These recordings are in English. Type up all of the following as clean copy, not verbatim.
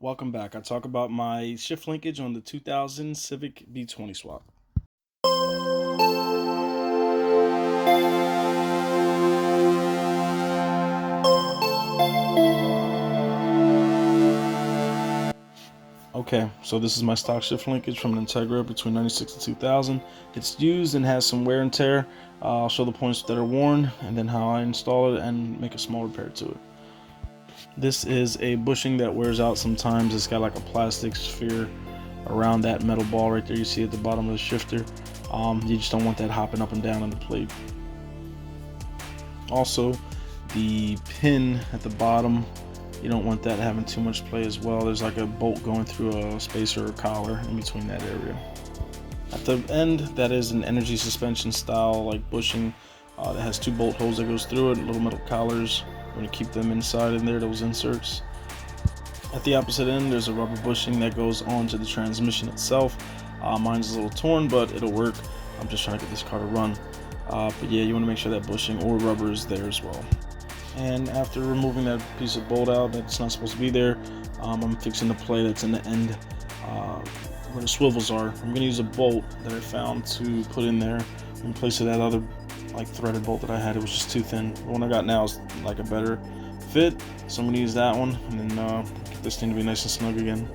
Welcome back. I talk about my shift linkage on the 2000 Civic B20 swap. Okay, so this is my stock shift linkage from an Integra between 96 and 2000. It's used and has some wear and tear. I'll show the points that are worn and then how I install it and make a small repair to it. This is a bushing that wears out sometimes. It's got like a plastic sphere around that metal ball right there you see at the bottom of the shifter. You just don't want that hopping up and down on the plate. Also, the pin at the bottom, you don't want that having too much play as well. There's like a bolt going through a spacer or collar in between that area. At the end, that is an energy suspension style like bushing that has two bolt holes that goes through it, little metal collars. I'm going to keep them inside in there, those inserts. At the opposite end, there's a rubber bushing that goes onto the transmission itself. Mine's a little torn, but it'll work. I'm just trying to get this car to run. But yeah, you want to make sure that bushing or rubber is there as well. And after removing that piece of bolt out that's not supposed to be there, I'm fixing the play that's in the end where the swivels are. I'm going to use a bolt that I found to put in there in place of that other like threaded bolt that I had. It was just too thin. The one I got now is like a better fit, so I'm going to use that one and then get this thing to be nice and snug again.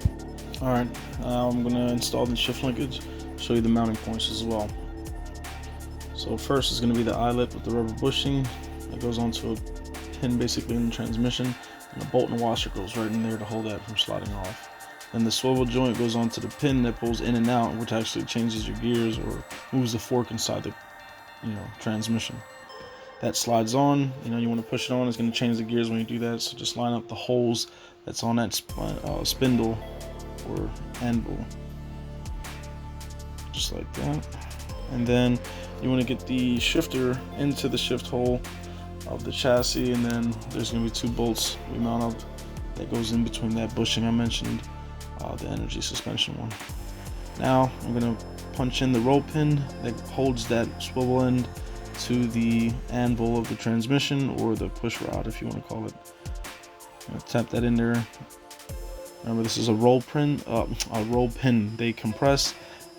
Alright, now I'm going to install the shift linkage, show you the mounting points as well. So first is going to be the eyelet with the rubber bushing that goes onto a pin basically in the transmission, and the bolt and washer goes right in there to hold that from sliding off. Then the swivel joint goes onto the pin that pulls in and out, which actually changes your gears or moves the fork inside the transmission. That slides on, you want to push it on. It's going to change the gears when you do that, so just line up the holes that's on that spindle or anvil just like that. And then you want to get the shifter into the shift hole of the chassis, and then there's going to be two bolts we mount up that goes in between that bushing I mentioned, the energy suspension one. Now I'm going to punch in the roll pin that holds that swivel end to the anvil of the transmission, or the push rod if you want to call it. I'm going to tap that in there. Remember, this is a roll pin. They compress,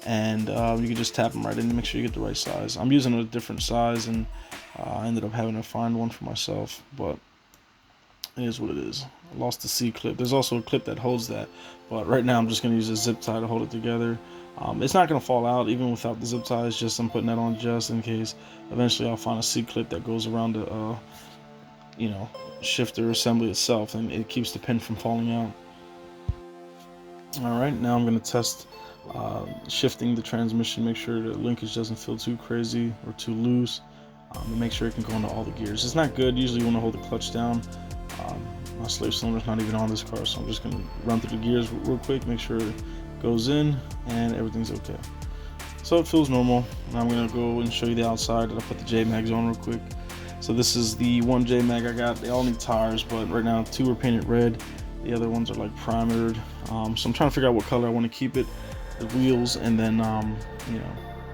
and you can just tap them right in to make sure you get the right size. I'm using a different size, and I ended up having to find one for myself, but it is what it is. I lost the C clip. There's also a clip that holds that, but right now I'm just going to use a zip tie to hold it together. It's not going to fall out even without the zip ties, just I'm putting that on just in case. Eventually I'll find a C clip that goes around the shifter assembly itself, and it keeps the pin from falling out. Alright, now I'm going to test shifting the transmission, make sure the linkage doesn't feel too crazy or too loose, and make sure it can go into all the gears. It's not good, usually you want to hold the clutch down. My slave cylinder's not even on this car, so I'm just going to run through the gears real quick, make sure it goes in and everything's okay. So it feels normal. Now I'm going to go and show you the outside. I'll put the J-mags on real quick. So this is the one J-mag I got. They all need tires, but right now 2 are painted red. The other ones are like primered. So I'm trying to figure out what color I want to keep it. The wheels, and then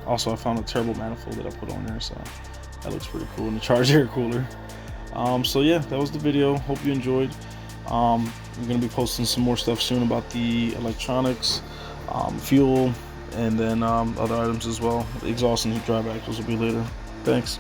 also I found a turbo manifold that I put on there, so that looks pretty cool, and the charge air cooler. So yeah, that was the video. Hope you enjoyed. I'm going to be posting some more stuff soon about the electronics, fuel, and then other items as well. The exhaust and the drive axles will be later. Thanks.